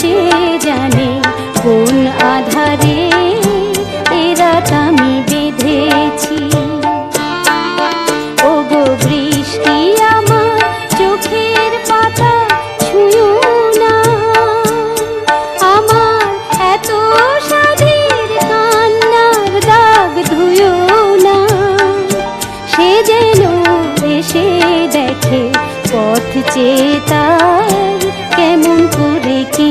সে জানে কোন আধারে এ রাত আমি বেঁধেছি। ওগো বৃষ্টি আমার চোখের পাতা ছুঁয়ো না, আমার এত সাধের কান্নার দাগ ধুয়ো না। সে যেন এসে দেখে পথ চেয়ে তার কেমন করে কি